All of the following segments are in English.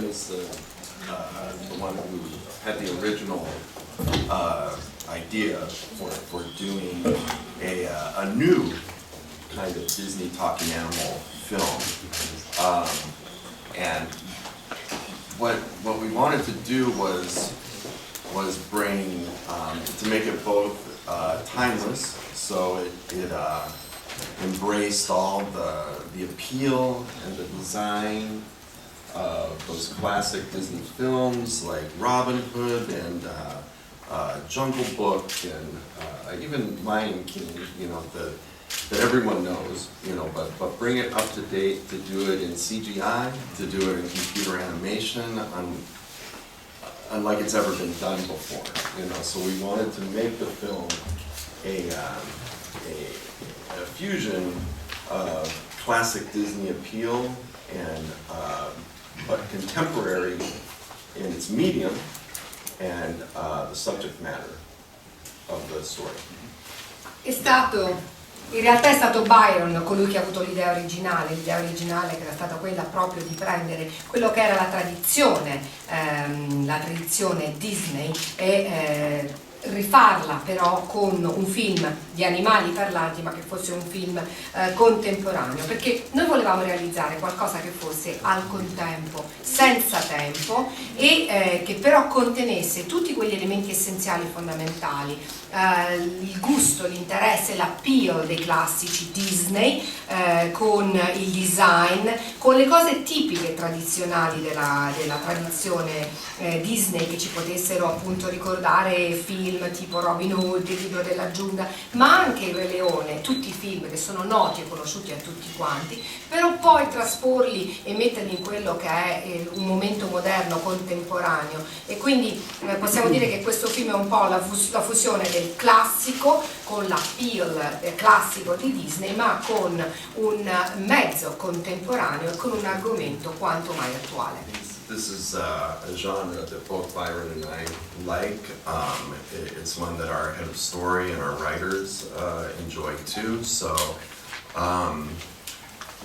was the one who had the original idea for doing a new kind of Disney talking animal film. And what we wanted to do was bring to make it both timeless, so it embraced all the appeal and the design of those classic Disney films like Robin Hood and Jungle Book and even Lion King, you know, that everyone knows, you know, but bring it up to date, to do it in CGI, to do it in computer animation, unlike it's ever been done before, you know. So we wanted to make the film a fusion of classic Disney appeal and but contemporary in its medium and the subject matter of the story. In realtà è stato Byron colui che ha avuto l'idea originale che era stata quella proprio di prendere quello che era la tradizione Disney e rifarla però con un film di animali parlanti, ma che fosse un film contemporaneo, perché noi volevamo realizzare qualcosa che fosse al contempo senza tempo e che però contenesse tutti quegli elementi essenziali e fondamentali, il gusto, l'interesse, l'appeal dei classici Disney, con il design, con le cose tipiche tradizionali della tradizione Disney, che ci potessero appunto ricordare film tipo Robin Hood, il libro della giungla, ma anche il Re Leone, tutti i film che sono noti e conosciuti a tutti quanti, però poi trasporli e metterli in quello che è un momento moderno, contemporaneo. E quindi possiamo dire che questo film è un po' la fusione del classico con l'appeal classico di Disney, ma con un mezzo contemporaneo e con un argomento quanto mai attuale. This is a genre that both Byron and I like. It's one that our head of story and our writers enjoy too. So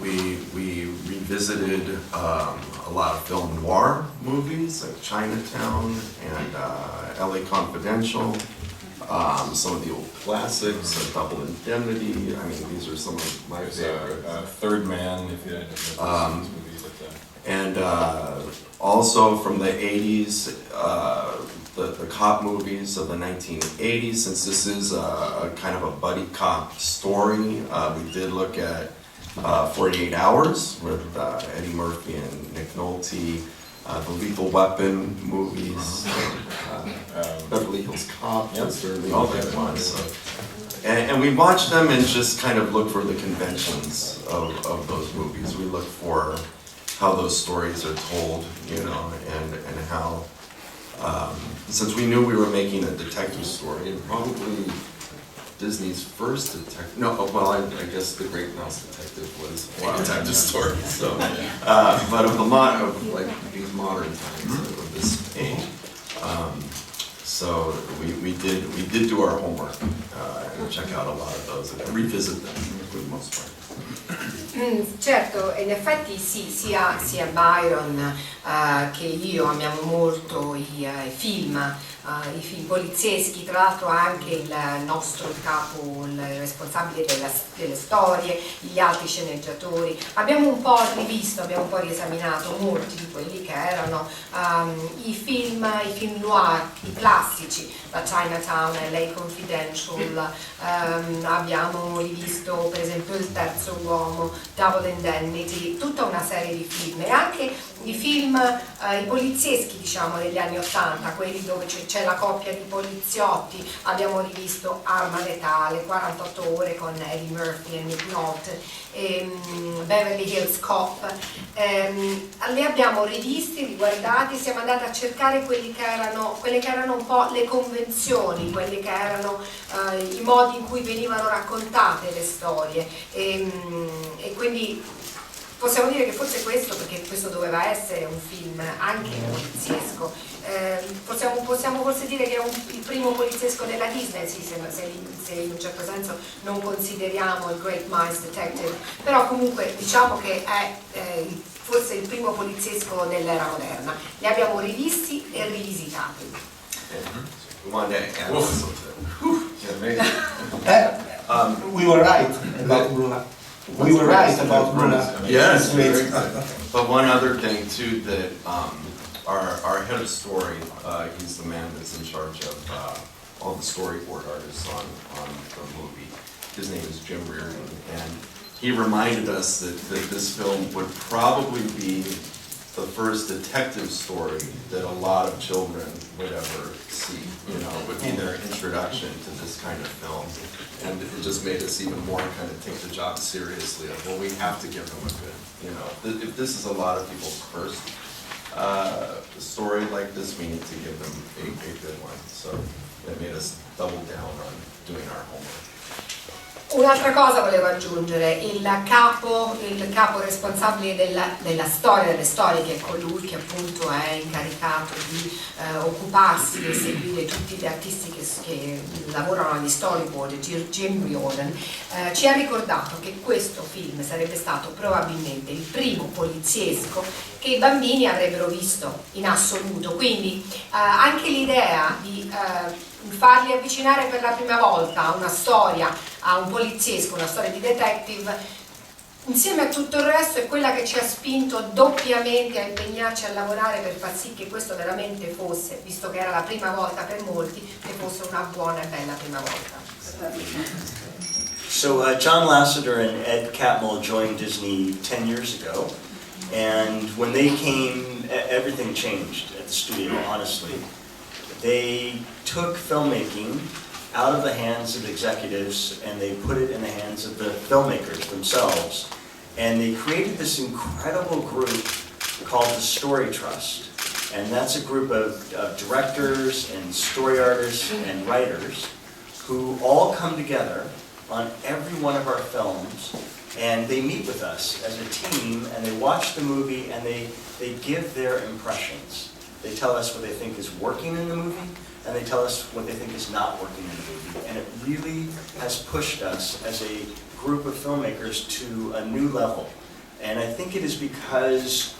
we revisited a lot of film noir movies like Chinatown and LA Confidential. Some of the old classics, Double Indemnity. I mean, these are some of my favorites. Third Man, if you know movies like that. And also from the 80s, the cop movies of the 1980s. Since this is a kind of a buddy cop story, we did look at 48 Hours with Eddie Murphy and Nick Nolte, the Lethal Weapon movies, Beverly Hills Cop, all that ones. So. And we watch them and just kind of look for the conventions of those movies. We look for how those stories are told, you know, and how, since we knew we were making a detective story, and probably Disney's first detective, I guess The Great Mouse Detective was a detective story, so, but of a lot of, like, these modern times of this age. So we did do our homework and check out a lot of those and revisit them for the most part. Certo, in effetti sì, sia Byron che io amiamo molto i film polizieschi. Tra l'altro anche il nostro capo, il responsabile delle storie, gli altri sceneggiatori. Abbiamo un po' riesaminato molti di quelli che erano i film noir, i classici, la Chinatown, LA Confidential, abbiamo rivisto per esempio Il Terzo Uomo, Double Indemnity, tutta una serie di film, e anche i film, i polizieschi, diciamo, degli anni '80, quelli dove c'è la coppia di poliziotti. Abbiamo rivisto Arma Letale, 48 ore con Eddie Murphy e Nick Nolte, Beverly Hills Cop. Li abbiamo rivisti, riguardati, siamo andati a cercare quelle che erano un po' le convenzioni, quelli che erano i modi in cui venivano raccontate le storie, e quindi possiamo dire che forse questo, perché questo doveva essere un film anche poliziesco, possiamo forse dire che è il primo poliziesco della Disney, sì, se in un certo senso non consideriamo il Great Mouse Detective, però comunque diciamo che è fosse il primo poliziesco dell'era moderna. Li abbiamo rivisti e rivisitati. We wanted to add something. We were right about Bruna. We were right about Bruna. Yes, It's great. but one other thing too, that our head of story, he's the man that's in charge of all the storyboard artists on the movie. His name is Jim Reardon, and he reminded us that this film would probably be the first detective story that a lot of children would ever see. You know, it would be their introduction to this kind of film. And it just made us even more kind of take the job seriously of, well, we have to give them a good, you know, if this is a lot of people's first story like this, we need to give them a good one. So it made us double down on doing our homework. Un'altra cosa volevo aggiungere, il capo responsabile della storia, delle storie, che è colui che appunto è incaricato di occuparsi e seguire tutti gli artisti che lavorano agli storyboard, Jim Reardon, ci ha ricordato che questo film sarebbe stato probabilmente il primo poliziesco che i bambini avrebbero visto in assoluto, quindi anche l'idea di farli avvicinare per la prima volta a una storia, a un poliziesco, una storia di detective, insieme a tutto il resto è quella che ci ha spinto doppiamente a impegnarci a lavorare per far sì che questo veramente fosse, visto che era la prima volta per molti, che fosse una buona e bella prima volta. So John Lasseter and Ed Catmull joined Disney 10 years ago, and when they came, everything changed at the studio, honestly. They took filmmaking out of the hands of executives and they put it in the hands of the filmmakers themselves. And they created this incredible group called the Story Trust. And that's a group of directors and story artists and writers who all come together on every one of our films, and they meet with us as a team and they watch the movie and they give their impressions. They tell us what they think is working in the movie, and they tell us what they think is not working in the movie. And it really has pushed us as a group of filmmakers to a new level. And I think it is because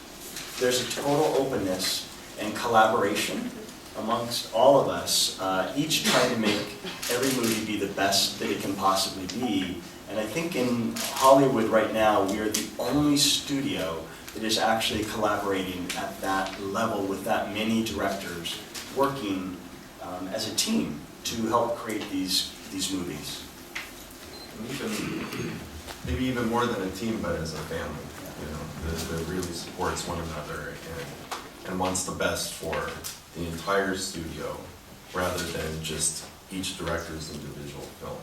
there's a total openness and collaboration amongst all of us, each trying to make every movie be the best that it can possibly be. And I think in Hollywood right now, we are the only studio that is actually collaborating at that level with that many directors working as a team to help create these movies. Maybe even more than a team, but as a family, you know, that really supports one another and wants the best for the entire studio rather than just each director's individual film.